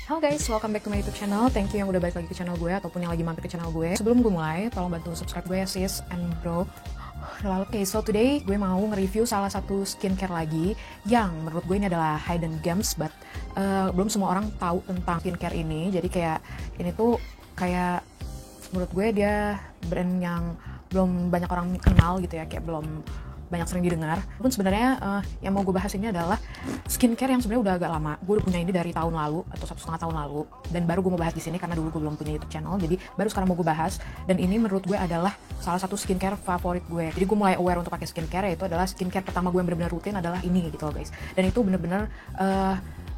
Halo guys, welcome back to my YouTube channel. Thank you yang udah balik lagi ke channel gue ataupun yang lagi mampir ke channel gue. Sebelum gue mulai, tolong bantu subscribe gue ya sis and bro. Lalu so today gue mau nge-review salah satu skincare lagi yang menurut gue ini adalah hidden gems, but belum semua orang tahu tentang skincare ini. Jadi kayak ini tuh kayak menurut gue dia brand yang belum banyak orang kenal gitu ya, kayak belum banyak sering didengar. Pun sebenarnya yang mau gue bahas ini adalah skincare yang sebenarnya udah agak lama. Gue udah punya ini dari tahun lalu atau 1,5 tahun lalu, dan baru gue mau bahas di sini karena dulu gue belum punya YouTube channel. Jadi baru sekarang mau gue bahas, dan ini menurut gue adalah salah satu skincare favorit gue. Jadi gue mulai aware untuk pakai skincare, yaitu adalah skincare pertama gue yang benar-benar rutin adalah ini gitu loh guys. Dan itu bener-bener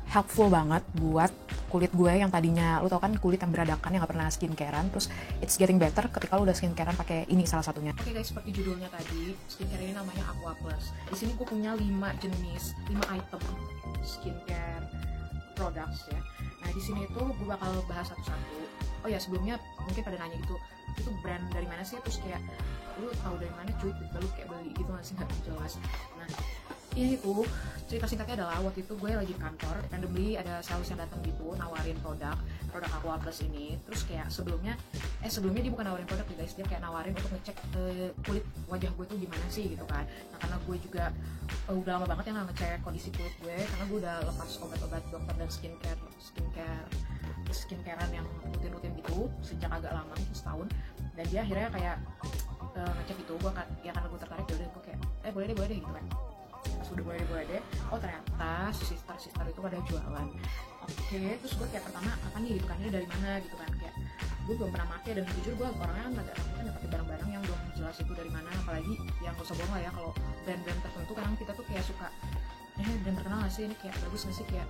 helpful banget buat kulit gue yang tadinya, lu tau kan kulit yang beradakan yang gak pernah skincarean, terus it's getting better ketika lu udah skincarean pakai ini salah satunya. Oke guys, seperti judulnya tadi, skincare ini namanya Aqua Plus. Di sini gue punya 5 jenis, 5 item skincare products ya. Nah di sini itu gue bakal bahas satu-satu. Oh ya, sebelumnya mungkin pada nanya gitu, itu brand dari mana sih? Terus kayak lu tahu dari mana cuy? Lu kayak beli gitu masih nggak jelas. Nah ini itu cerita singkatnya adalah waktu itu gue lagi di kantor, randomly ada sales yang datang gitu nawarin produk Aqua Plus ini. Terus kayak sebelumnya dia bukan nawarin produk ya guys, dia kayak nawarin untuk ngecek kulit wajah gue tuh gimana sih gitu kan. Nah karena gue juga udah lama banget yang ngecek kondisi kulit gue, karena gue udah lepas obat-obat dokter dan skincarean yang rutin-rutin gitu sejak agak lama, setahun. Dan dia akhirnya kayak ngecek gitu, gue kan ya karena gue tertarik, yaudah gue kayak boleh deh gitu kan. Pas udah boleh deh, oh ternyata sister itu pada jualan. Oke, terus gue kayak pertama apa nih gitu kan, ini dari mana gitu kan, kayak gue belum pernah pakai, dan jujur gue orangnya agak takut kan pakai barang-barang yang belum jelas itu dari mana, apalagi yang gak usah bohong lah ya, kalau brand-brand tertentu kadang kita tuh kayak suka brand terkenal gak sih, ini kayak bagus gak sih, kayak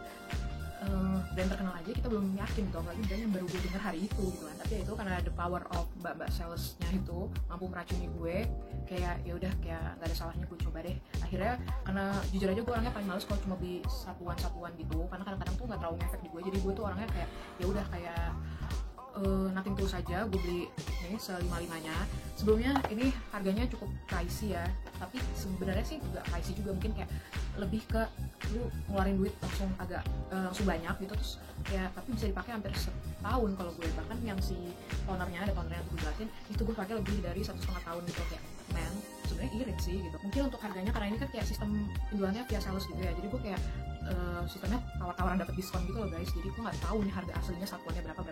brand terkenal aja kita belum yakin gitu, apalagi brand yang baru gue denger hari itu gitu kan. Tapi ya itu karena the power of mbak salesnya itu mampu meracuni gue, kayak ya udah kayak gak ada salahnya gue coba deh. Akhirnya karena jujur aja gue orangnya paling males kalau cuma beli satuan gitu, karena kadang-kadang tuh nggak terlalu ngefek di gue. Jadi gue tuh orangnya kayak ya udah kayak nothing tulus saja, gue beli ini selima-limanya. Sebelumnya ini harganya cukup pricey ya, tapi sebenarnya sih nggak pricey juga, mungkin kayak lebih ke lu ngeluarin duit langsung banyak gitu, terus ya tapi bisa dipakai hampir setahun kalau gue. Bahkan yang si tonernya, ada toner yang gue jelasin itu gue pakai lebih dari 1,5 tahun gitu, kayak men sebenarnya irit sih gitu. Mungkin untuk harganya karena ini kan kayak sistem penjualannya via sales gitu ya, jadi gue kayak sistemnya tawar-tawaran dapat diskon gitu loh guys. Jadi gue nggak tahu nih harga aslinya satuannya berapa,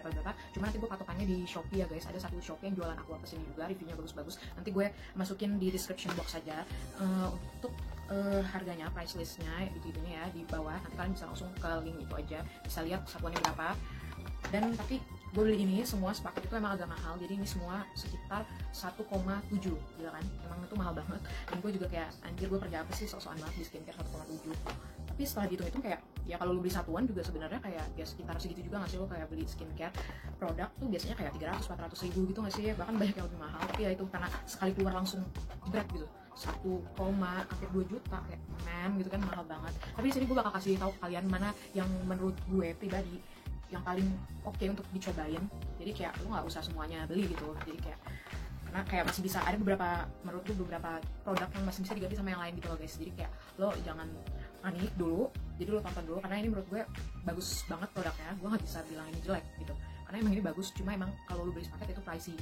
cuma nanti gue patokannya di Shopee ya guys. Ada satu Shopee yang jualan Aqua Plus ini juga, reviewnya bagus-bagus, nanti gue masukin di description box saja untuk harganya, price listnya gitu ya di bawah. Nanti kalian bisa langsung ke link itu aja, bisa lihat satuannya berapa. Dan tapi gue beli ini semua sepaket itu emang agak mahal, jadi ini semua sekitar 1,7, gila kan, emang itu mahal banget. Dan gue juga kayak anjir, gue kerja apa sih sok-sokan banget di skincare 1,7. Tapi setelah dihitung-hitung kayak ya kalau lu beli satuan juga sebenarnya kayak ya sekitar segitu juga nggak sih. Lo kayak beli skincare produk tuh biasanya kayak 300-400 ribu gitu nggak sih ya, bahkan banyak yang lebih mahal. Tapi ya itu karena sekali keluar langsung berat gitu, 1,2 juta kayak men gitu kan, mahal banget. Tapi di sini gue bakal kasih tahu kalian mana yang menurut gue pribadi yang paling oke untuk dicobain. Jadi kayak lu nggak usah semuanya beli gitu, jadi kayak karena kayak masih bisa ada menurut gue beberapa produk yang masih bisa diganti sama yang lain gitu loh guys. Jadi kayak lo jangan panik dulu, jadi lo tonton dulu, karena ini menurut gue bagus banget produknya. Gue nggak bisa bilang ini jelek gitu, karena emang ini bagus, cuma emang kalau lo beli sepaket itu pricey.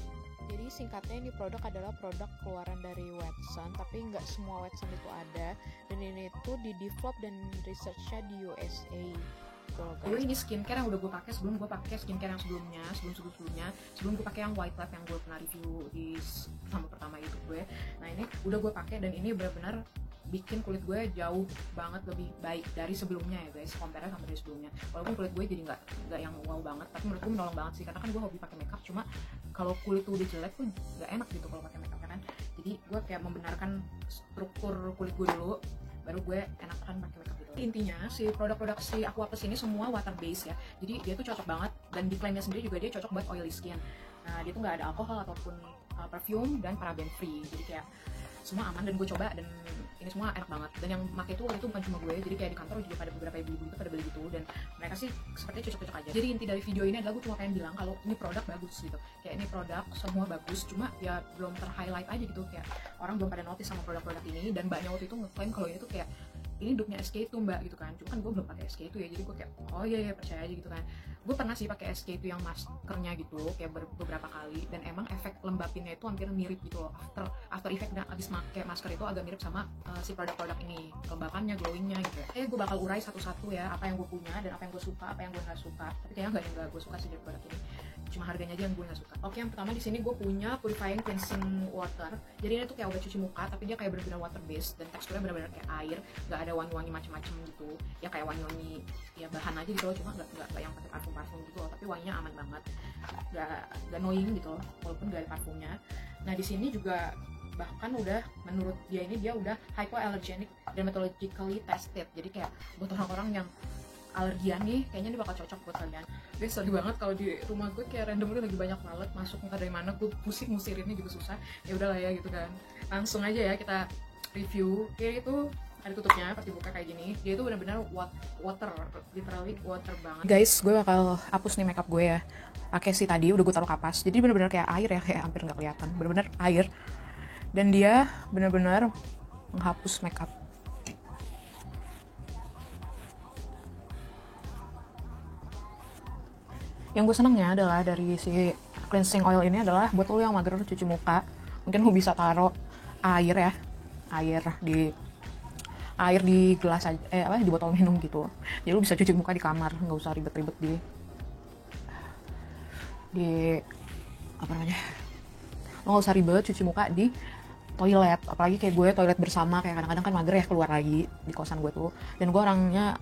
Jadi singkatnya ini produk adalah produk keluaran dari Watson, tapi nggak semua Watson itu ada, dan ini tuh di-develop dan researchnya di USA. Ini skincare yang udah gue pakai sebelum gue pakai skincare yang sebelumnya, sebelum gue pakai yang White Lab yang gue pernah review di pertama YouTube gue. Nah ini udah gue pakai, dan ini benar-benar bikin kulit gue jauh banget lebih baik dari sebelumnya ya guys, compare sama dari sebelumnya. Walaupun kulit gue jadi nggak yang wow banget, tapi menurut gue menolong banget sih, karena kan gue hobi pakai makeup. Cuma kalau kulit tuh udah jelek tuh nggak enak gitu kalau pakai makeup kan. Jadi gue kayak membenarkan struktur kulit gue dulu, baru gue enakan pakai makeup gitu. Intinya si produk-produk si Aqua Plus ini semua water based ya, jadi dia tuh cocok banget, dan di klaimnya sendiri juga dia cocok buat oily skin. Nah dia tuh nggak ada alkohol ataupun perfume dan paraben free, jadi kayak semua aman. Dan gue coba, dan ini semua enak banget. Dan yang pakai itu waktu itu bukan cuma gue, jadi kayak di kantor juga pada beberapa ibu-ibu itu pada beli gitu, dan mereka sih sepertinya cocok-cocok aja. Jadi inti dari video ini adalah gue cuma pengen bilang kalau ini produk bagus gitu, kayak ini produk semua bagus, cuma ya belum ter-highlight aja gitu, kayak orang belum pada notice sama produk-produk ini. Dan banyak waktu itu ngeklaim kalau ini tuh kayak ini dupnya SK2 mbak gitu kan, cuma kan gue belum pakai SK2 ya, jadi gue kayak oh iya percaya aja gitu kan. gue pernah sih pakai SK itu yang maskernya gitu kayak beberapa kali, dan emang efek lembapinnya itu hampir mirip gitu loh. After effect dan abis pakai masker itu agak mirip sama si produk-produk ini, kelembapannya, glowingnya gitu ya. Gue bakal urai satu-satu ya apa yang gue punya dan apa yang gue suka, apa yang gue nggak suka. Tapi kayaknya nggak yang nggak gue suka sih dari produk ini, cuma harganya aja yang gue nggak suka. Oke, yang pertama di sini gue punya purifying cleansing water. Jadi ini tuh kayak obat cuci muka, tapi dia kayak benar-benar water based dan teksturnya benar-benar kayak air, nggak ada wangi-wangi macam-macam gitu. Ya kayak wangi-wangi ya bahan aja gitu loh, cuma nggak yang pakai parfum gitu loh, tapi wanginya aman banget, nggak annoying gitu loh, walaupun nggak ada parfumnya. Nah di sini juga bahkan udah menurut dia ini dia udah hypoallergenic dermatologically tested, jadi kayak buat orang-orang yang alergian nih kayaknya ini bakal cocok buat kalian. Guys, sorry banget kalau di rumah gue kayak randomly lagi banyak lalat masuk, entah dari mana, gue pusing ngusirinnya gitu, susah. Ya udahlah ya gitu kan, langsung aja ya kita review. Kayak itu ada tutupnya, pas dibuka kayak gini, dia itu benar-benar water, literally water banget. Guys, gue bakal hapus nih makeup gue ya, pakai sih tadi udah gue taruh kapas, jadi benar-benar kayak air ya, kayak hampir nggak kelihatan, benar-benar air, dan dia benar-benar menghapus makeup. Yang gue senengnya adalah dari si cleansing oil ini adalah buat lo yang mager cuci muka, mungkin lo bisa taruh air ya, air di gelas aja, di botol minum gitu. Jadi lo bisa cuci muka di kamar, nggak usah ribet-ribet di apa namanya, lo nggak usah ribet cuci muka di toilet, apalagi kayak gue toilet bersama, kayak kadang-kadang kan mager ya keluar lagi di kosan gue tuh, dan gue orangnya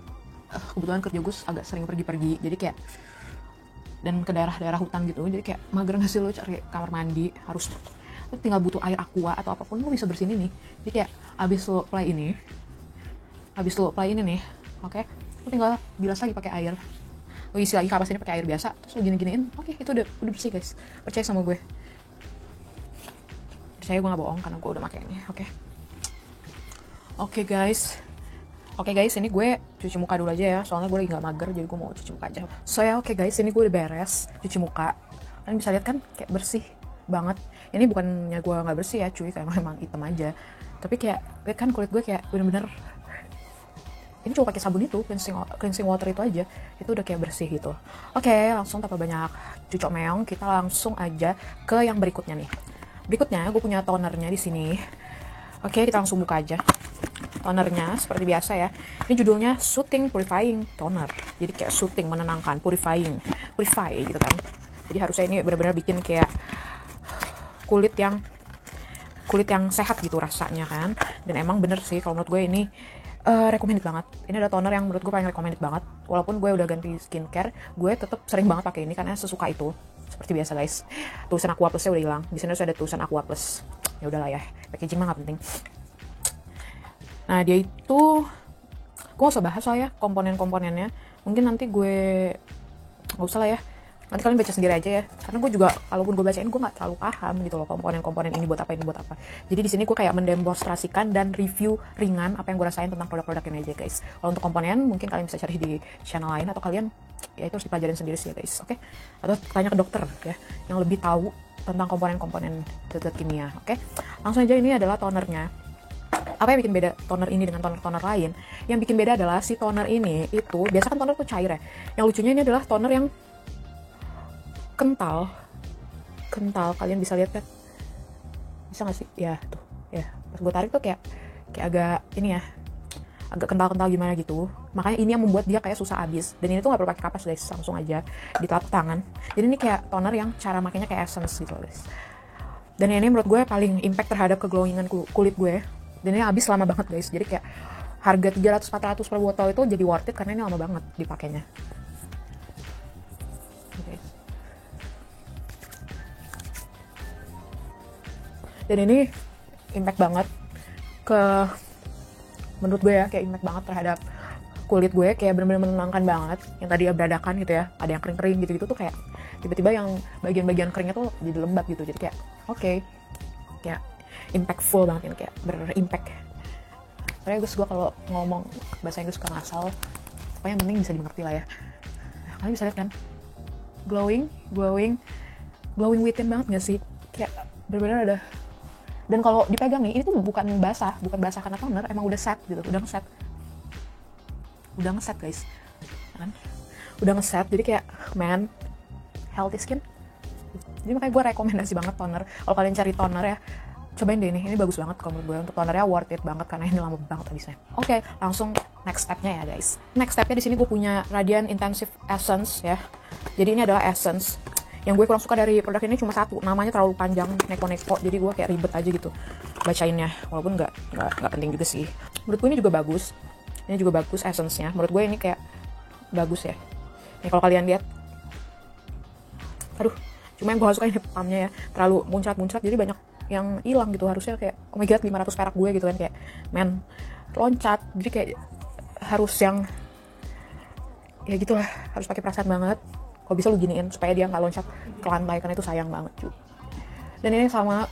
kebetulan kerja gue agak sering pergi-pergi, jadi kayak dan ke daerah-daerah hutan gitu, jadi kayak mager nggak sih lo cari kamar mandi, harus lo tinggal butuh air aqua atau apapun lo bisa bersihin ini. Jadi kayak abis lo play ini nih, oke, lo tinggal bilas lagi pakai air, lo isi lagi kapas ini pakai air biasa, terus lo gini-giniin, oke, itu udah bersih guys, percaya sama gue, percaya gue nggak bohong karena gue udah pakai ini. Oke guys, ini gue cuci muka dulu aja ya, soalnya gue lagi gak mager, jadi gue mau cuci muka aja. So ya oke guys, ini gue udah beres cuci muka. Kalian bisa lihat kan kayak bersih banget. Ini bukannya gue gak bersih ya cuy, kayak emang hitam aja. Tapi kayak, lihat kan kulit gue kayak bener-bener, ini cuma pakai sabun itu, cleansing water itu aja, itu udah kayak bersih gitu. Oke, langsung tanpa banyak cucok meong, kita langsung aja ke yang berikutnya nih. Berikutnya gue punya tonernya di sini. Oke, kita langsung buka aja. Tonernya seperti biasa ya. Ini judulnya Soothing Purifying Toner. Jadi kayak soothing, menenangkan, purify gitu kan. Jadi harusnya ini benar-benar bikin kayak kulit yang sehat gitu rasanya kan. Dan emang bener sih kalau menurut gue ini recommended banget. Ini ada toner yang menurut gue paling recommended banget. Walaupun gue udah ganti skincare, gue tetap sering banget pakai ini karena sesuka itu. Seperti biasa guys, tulisan Aqua Plusnya udah hilang. Di sini sudah ada tulisan Aqua Plus. Ya udahlah ya, packaging mah nggak penting. Nah dia itu, gue gak usah bahas lah ya komponen-komponennya. Mungkin nanti gue gak usah lah ya, nanti kalian baca sendiri aja ya. Karena gue juga, kalaupun gue bacain gue gak terlalu paham gitu loh, komponen-komponen ini buat apa. Jadi di sini gue kayak mendemonstrasikan dan review ringan apa yang gue rasain tentang produk-produk ini aja guys. Kalau untuk komponen mungkin kalian bisa cari di channel lain, atau kalian ya itu harus dipelajarin sendiri sih ya guys, oke? Atau tanya ke dokter ya, yang lebih tahu tentang komponen-komponen zat kimia, oke? Langsung aja, ini adalah tonernya. Apa yang bikin beda toner ini dengan toner-toner lain? Yang bikin beda adalah si toner ini itu, biasa kan toner tuh cair ya. Yang lucunya ini adalah toner yang kental. Kalian bisa lihat kan? Bisa nggak sih? Ya tuh, ya. Pas gue tarik tuh kayak agak ini ya, agak kental-kental gimana gitu. Makanya ini yang membuat dia kayak susah habis. Dan ini tuh nggak perlu pakai kapas guys, langsung aja di telapak tangan. Jadi ini kayak toner yang cara makainya kayak essence gitu guys. Dan ini menurut gue paling impact terhadap keglowingan kulit gue. Dan ini habis lama banget guys, jadi kayak harga 300-400 per botol itu jadi worth it karena ini lama banget dipakainya. Okay. Dan ini impact banget menurut gue ya, kayak impact banget terhadap kulit gue, kayak bener-bener menenangkan banget. Yang tadi ya beradakan gitu ya, ada yang kering-kering gitu-gitu tuh kayak tiba-tiba yang bagian-bagian keringnya tuh jadi lembab gitu, jadi kayak oke, kayak impactful banget ini, kayak berimpact. Soalnya gue kalau ngomong bahasa Inggris suka ngasal, pokoknya yang penting bisa dimengerti lah ya. Nah, kalian bisa lihat kan, glowing within banget nggak sih? Kayak benar-benar ada. Dan kalau dipegang nih, ini tuh bukan basah karena toner, emang udah set gitu, udah ngeset guys, kan? udah ngeset, jadi kayak man, healthy skin. Jadi makanya gue rekomendasi banget toner. Kalau kalian cari toner ya, cobain deh ini bagus banget kalau menurut gue. Untuk tonernya worth it banget karena ini lama banget habisnya. Oke, langsung next stepnya ya guys. Next stepnya di sini gue punya Radiant Intensive Essence ya. Jadi ini adalah essence. Yang gue kurang suka dari produk ini cuma satu, namanya terlalu panjang, neko-neko, jadi gue kayak ribet aja gitu bacainnya, walaupun nggak penting juga sih. Menurut gue ini juga bagus, essence-nya. Menurut gue ini kayak bagus ya. Nih kalau kalian lihat, aduh, cuma yang gue suka ini pumpnya ya, terlalu muncrat-muncrat, jadi banyak yang hilang gitu. Harusnya kayak, oh my god, 500 perak gue gitu kan, kayak men, loncat, jadi kayak harus yang ya gitulah, harus pakai perasaan banget. Kalau bisa lu giniin supaya dia nggak loncat ke lantai, karena itu sayang banget cuy. Dan ini sama,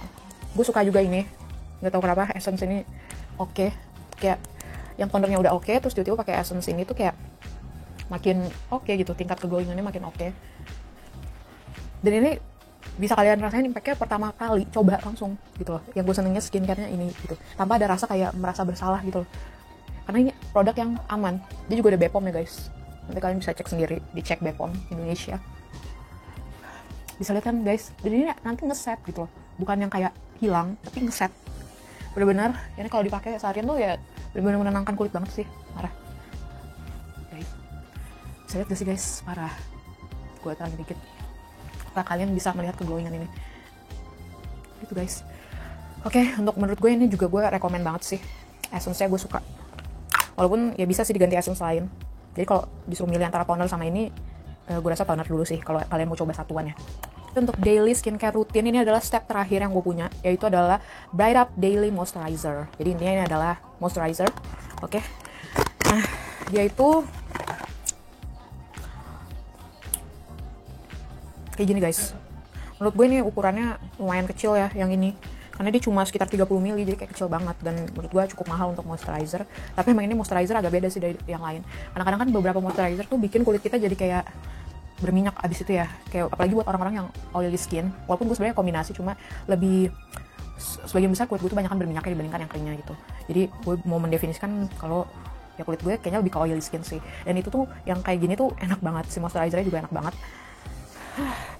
gue suka juga ini, nggak tahu kenapa essence ini oke. Kayak yang tonernya udah oke, terus tiba-tiba pakai essence ini tuh kayak makin oke gitu, tingkat keglowingannya makin oke. Dan ini bisa kalian rasain impactnya pertama kali coba langsung gitu loh. Yang gue senengnya skincare-nya ini gitu, tanpa ada rasa kayak merasa bersalah gitu loh, karena ini produk yang aman. Dia juga ada BPOM ya guys, nanti kalian bisa cek sendiri, dicek BPOM Indonesia, bisa lihat kan guys. Jadi ini nanti ngeset gitu loh, bukan yang kayak hilang tapi ngeset bener-bener. Ini kalau dipakai seharian tuh ya bener-bener menenangkan kulit banget sih, parah guys. Bisa lihat gak sih guys, parah. Gue terangin dikit supaya kalian bisa melihat keglowingan ini gitu guys. Oke, untuk menurut gue ini juga gue rekomend banget sih, essence-nya gue suka, walaupun ya bisa sih diganti essence lain. Jadi kalau disuruh milih antara toner sama ini, gue rasa toner dulu sih kalau kalian mau coba satuan ya. Untuk daily skincare routine, ini adalah step terakhir yang gue punya, yaitu adalah Bright Up Daily Moisturizer. Jadi ini adalah moisturizer, oke. Nah, yaitu kayak gini guys. Menurut gue ini ukurannya lumayan kecil ya yang ini, karena dia cuma sekitar 30 ml, jadi kayak kecil banget. Dan menurut gue cukup mahal untuk moisturizer. Tapi emang ini moisturizer agak beda sih dari yang lain. Kadang-kadang kan beberapa moisturizer tuh bikin kulit kita jadi kayak berminyak abis itu ya, kayak apalagi buat orang-orang yang oily skin. Walaupun gue sebenarnya kombinasi, cuma lebih sebagian besar kulit gue tuh banyak kan berminyaknya dibandingkan yang keringnya gitu. Jadi gue mau mendefinisikan kalau ya kulit gue kayaknya lebih ke oily skin sih. Dan itu tuh yang kayak gini tuh enak banget, si moisturizernya juga enak banget.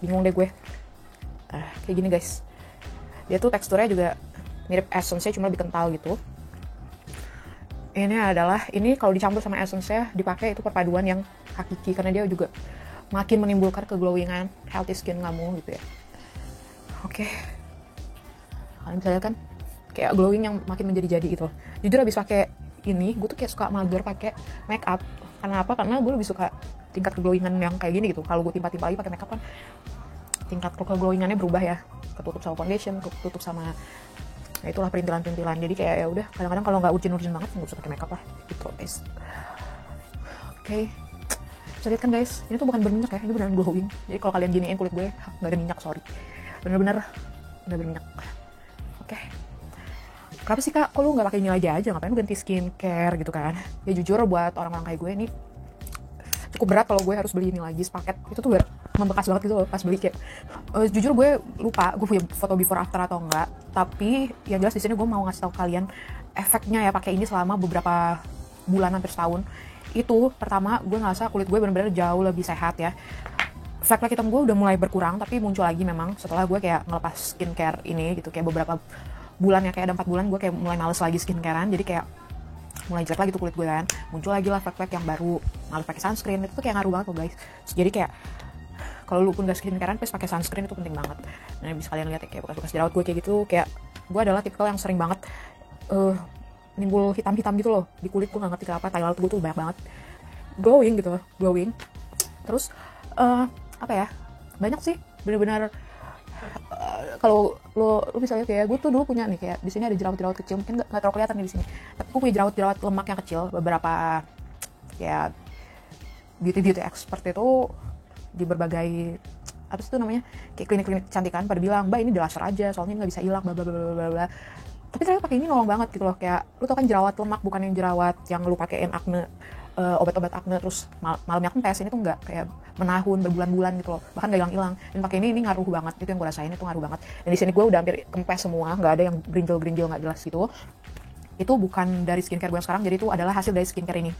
Bingung deh gue. Kayak gini guys. Dia tuh teksturnya juga mirip essence-nya, cuma lebih kental gitu. Ini kalau dicampur sama essence-nya dipakai itu perpaduan yang hakiki, karena dia juga makin menimbulkan keglowingan healthy skin kamu gitu ya. Oke. Kalian bisa lihat kan kayak glowing yang makin menjadi-jadi gitu. Jujur abis pakai ini gue tuh kayak suka mager pakai make up. Karena apa? Karena gue lebih suka tingkat keglowingan yang kayak gini gitu. Kalau gue timpa-timpa lagi pakai make up kan tingkat keglowingannya berubah ya, ketutup sama foundation, ketutup sama ya itulah perintilan-perintilan. Jadi kayak ya udah, kadang-kadang kalau nggak urgent banget nggak usah pakai makeup lah gitu guys. Oke. Bisa lihat kan guys, ini tuh bukan berminyak ya, ini beneran glowing. Jadi kalau kalian giniin kulit gue nggak ada minyak, sorry, bener-bener nggak berminyak. Oke. Kenapa sih kak, kok lu nggak pakai ini aja ngapain lu ganti skincare gitu kan? Ya jujur buat orang-orang kayak gue ini cukup berat kalau gue harus beli ini lagi sepaket. Itu tuh membekas banget gitu loh pas beli, kayak jujur gue lupa gue punya foto before after atau enggak, tapi yang jelas di sini gue mau ngasih tahu kalian efeknya ya pakai ini selama beberapa bulan, hampir setahun. Itu pertama gue ngerasa kulit gue benar-benar jauh lebih sehat ya. Flek-flek hitam gue udah mulai berkurang, tapi muncul lagi memang setelah gue kayak ngelepas skincare ini gitu, kayak beberapa bulan ya, kayak ada 4 bulan gue kayak mulai males lagi skincarean, jadi kayak mulai jelek lagi tuh kulit gue kan, muncul lagi lah flek-flek yang baru, males pakai sunscreen. Itu tuh kayak ngaruh banget loh guys. Jadi kayak kalau lu pun gak skincarean, please pakai sunscreen, itu penting banget. Nah bisa kalian lihat ya, kayak bekas-bekas jerawat gue kayak gitu, kayak gue adalah tipikal yang sering banget nimbul hitam-hitam gitu loh di kulit. Gue gak ngerti kenapa, tai lalat gue tuh banyak banget glowing gitu, glowing. Terus apa ya, banyak sih bener-bener. Kalau lo bisa lihat kayak gue tuh dulu punya nih, kayak di sini ada jerawat-jerawat kecil, mungkin nggak terlalu kelihatan nih di sini, tapi gue punya jerawat-jerawat lemak yang kecil. Beberapa ya beauty expert itu di berbagai apa sih itu namanya, kayak klinik-klinik kecantikan pada bilang, mbak ini di laser aja soalnya nggak bisa hilang, bla bla bla bla bla. Tapi ternyata pakai ini nolong banget gitu loh. Kayak lu tau kan jerawat lemak, bukan yang jerawat yang lu pakein acne, obat-obat acne terus malamnya kempes. Ini tuh nggak kayak menahun berbulan-bulan gitu loh, bahkan nggak hilang-hilang. Dan pakai ini ngaruh banget, itu yang gue rasain, itu ngaruh banget. Dan di sini gue udah hampir kempes semua, nggak ada yang gerinjel nggak jelas gitu. Itu bukan dari skincare gue yang sekarang, jadi itu adalah hasil dari skincare ini,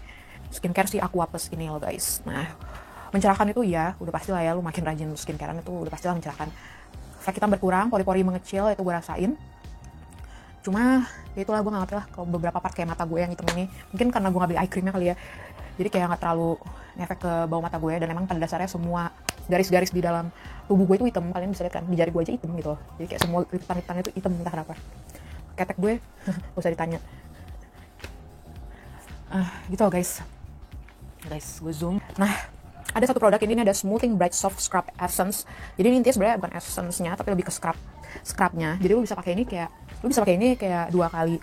skincare si Aqua Plus ini loh guys. Nah mencerahkan itu ya, udah pasti lah ya, lu makin rajin skincarean itu udah pasti lah mencerahkan. Flek hitam berkurang, pori-pori mengecil, itu gue rasain. Cuma ya itulah, gue gak ngerti lah kalau beberapa part kayak mata gue yang hitam ini, mungkin karena gue gak beli eye creamnya kali ya, jadi kayak gak terlalu ngefek ke bawah mata gue. Dan emang pada dasarnya semua garis-garis di dalam tubuh gue itu hitam, kalian bisa lihat kan, di jari gue aja hitam gitu, jadi kayak semua lipan-lipannya itu hitam, entah kenapa. Ketek gue gak usah ditanya. Gitu loh guys, gue zoom. Nah, ada satu produk ini ada Smoothing Bright Soft Scrub Essence. Jadi ini intinya sebenarnya bukan essence-nya, tapi lebih ke scrubnya. Jadi lu bisa pakai ini kayak dua kali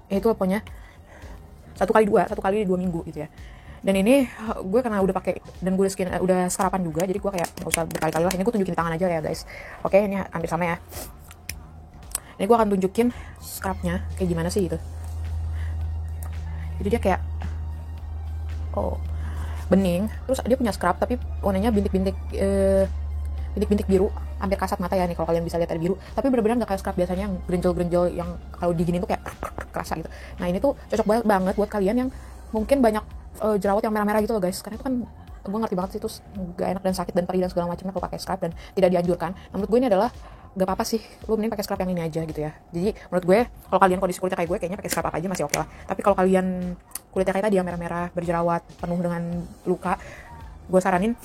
itu pokoknya satu kali 2 minggu gitu ya. Dan ini gue karena udah pakai dan gue udah scruban juga, jadi gue kayak nggak usah berkali-kali lah. Ini gue tunjukin di tangan aja ya guys. Oke, ini hampir sama ya. Ini gue akan tunjukin scrubnya kayak gimana sih gitu. Jadi dia kayak bening, terus dia punya scrub tapi warnanya bintik-bintik biru, hampir kasat mata ya nih kalau kalian bisa lihat ada biru, tapi benar-benar nggak kayak scrub biasanya yang grenjol yang kalau diginin tuh kayak kerasa gitu. Nah ini tuh cocok banget buat kalian yang mungkin banyak jerawat yang merah-merah gitu loh guys, karena itu kan gue ngerti banget sih itu gak enak dan sakit dan perih dan segala macamnya kalau pakai scrub dan tidak dianjurkan. Nah, menurut gue ini adalah gak apa-apa sih, lu mending pakai scrub yang ini aja gitu ya. Jadi menurut gue kalau kalian kondisi kulitnya kayak gue, kayaknya pakai scrub apa aja masih oke lah. Tapi kalau kalian kulitnya kayak tadi yang merah-merah berjerawat penuh dengan luka, gue saranin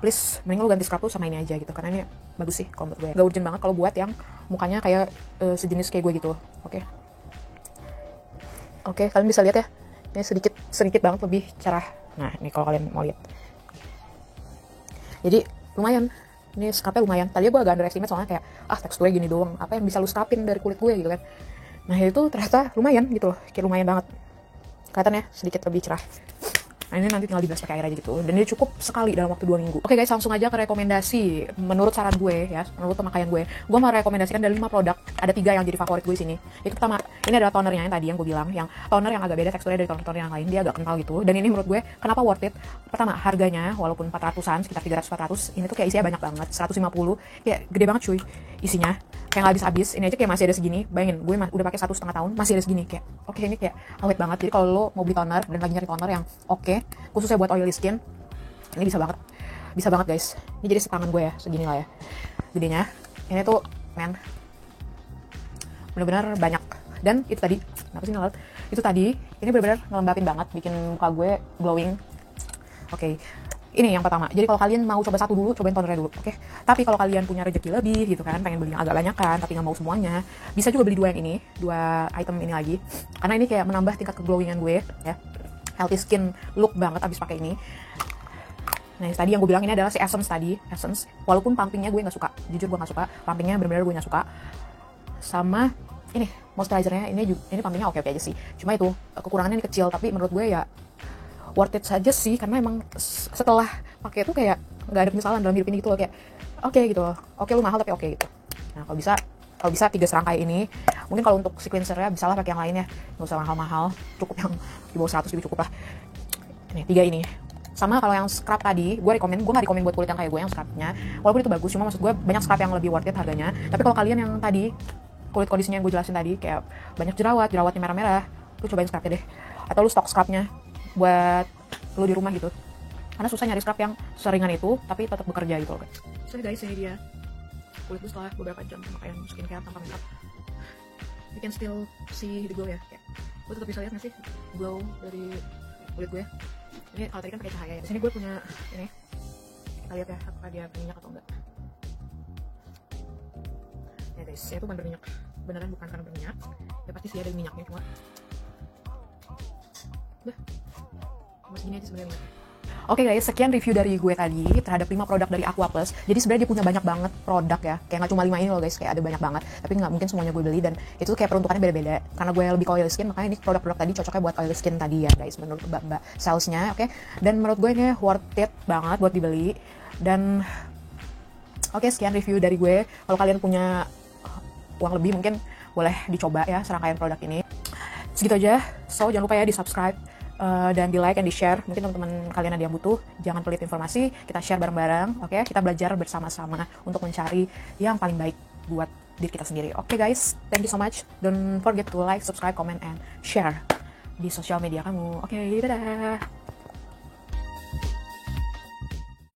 please mending lu ganti scrub lu sama ini aja gitu, karena ini bagus sih kalau menurut gue. Gak urgent banget kalau buat yang mukanya kayak sejenis kayak gue gitu. Oke, kalian bisa lihat ya, ini sedikit banget lebih cerah. Nah ini kalau kalian mau lihat, jadi lumayan, ini scrubnya lumayan. Tadi gue agak underestimate soalnya kayak teksturnya gini doang, apa yang bisa lu scrubin dari kulit gue gitu kan. Nah itu ternyata lumayan gitu loh, kayak lumayan banget kelihatannya, sedikit lebih cerah. Nah ini nanti tinggal dibilas pakai air aja gitu, dan ini cukup sekali dalam waktu 2 minggu. Oke guys, langsung aja ke rekomendasi. Menurut saran gue ya, menurut pemakaian gue mau rekomendasikan dari 5 produk, ada 3 yang jadi favorit gue di sini. Itu pertama, ini adalah tonernya yang tadi yang gue bilang, yang toner yang agak beda teksturnya dari toner yang lain, dia agak kental gitu. Dan ini menurut gue kenapa worth it? Pertama, harganya walaupun 400-an, sekitar 300-400, ini tuh kayak isinya banyak banget, 150, kayak gede banget cuy isinya, kayak nggak habis-habis. Ini aja kayak masih ada segini, bayangin gue udah pakai 1,5 tahun masih ada segini, kayak oke, ini kayak awet banget. Jadi kalau lo mau beli toner dan lagi nyari toner yang oke, khususnya buat oily skin, ini bisa banget guys. Ini jadi setangan gue ya, segini lah ya gedenya. Ini tuh bener-bener banyak. Dan itu tadi, kenapa sih ngelat? Itu tadi, ini bener-bener ngelembapin banget, bikin muka gue glowing. Oke. Ini yang pertama. Jadi kalau kalian mau coba satu dulu, cobain tonernya dulu, oke? Tapi kalau kalian punya rezeki lebih gitu kan, pengen beli yang agak banyak kan, tapi nggak mau semuanya, bisa juga beli 2 yang ini, 2 item ini lagi. Karena ini kayak menambah tingkat keglowingan gue ya. Healthy skin look banget abis pakai ini. Nah tadi yang gue bilang ini adalah si Essence tadi, Essence. Walaupun pumpingnya gue nggak suka, jujur gue nggak suka. Pumpingnya benar-benar gue nggak suka. Sama ini moisturizernya, ini pumpingnya oke aja sih. Cuma itu kekurangannya ini kecil, tapi menurut gue ya worth it saja sih, karena emang setelah pakai itu kayak nggak ada penyesalan dalam hidup ini gitu loh, kayak oke gitu, oke lu mahal tapi oke gitu. Nah kalau bisa 3 serangkai ini. Mungkin kalau untuk sequencernya bisa lah pakai yang lainnya, nggak usah mahal-mahal, cukup yang di bawah 100 juga cukup lah. Ini 3 ini. Sama kalau yang scrub tadi, gue nggak rekomen buat kulit yang kayak gue yang scrubnya, walaupun itu bagus, cuma maksud gue banyak scrub yang lebih worth it harganya. Tapi kalau kalian yang tadi kulit kondisinya yang gue jelasin tadi, kayak banyak jerawatnya merah-merah, lu cobain scrubnya deh, atau lu stok scrubnya buat lu di rumah gitu, karena susah nyari scrub yang seringan itu tapi tetap bekerja gitu loh guys. So guys, ini dia kulit gue setelah beberapa jam pemakaian skincare tanpa makeup. You can still see the glow ya, kayak gue tetap bisa lihat nggak sih glow dari kulit gue. Ini kalau tadi kan pakai cahaya ya, di sini gue punya ini, kita lihat ya apakah dia berminyak atau enggak ya guys. Ya itu bukan berminyak beneran, bukan karena berminyak ya, pasti sih ada minyaknya, cuma masih gini aja sebenarnya. Oke guys, sekian review dari gue tadi terhadap 5 produk dari Aqua Plus. Jadi sebenarnya dia punya banyak banget produk ya, kayak nggak cuma 5 ini loh guys, kayak ada banyak banget, tapi nggak mungkin semuanya gue beli, dan itu kayak peruntukannya beda-beda. Karena gue lebih ke oily skin, makanya ini produk-produk tadi cocoknya buat oily skin tadi ya guys, menurut mbak salesnya, oke? Dan menurut gue ini worth it banget buat dibeli. Dan oke, sekian review dari gue. Kalau kalian punya uang lebih mungkin boleh dicoba ya serangkaian produk ini. Segitu aja, so jangan lupa ya di subscribe dan di like dan di share. Mungkin teman-teman kalian ada yang butuh, jangan pelit informasi, kita share bareng-bareng, oke? Kita belajar bersama-sama untuk mencari yang paling baik buat diri kita sendiri. Oke guys, thank you so much. Don't forget to like, subscribe, comment, and share di sosial media kamu. Oke, dadah.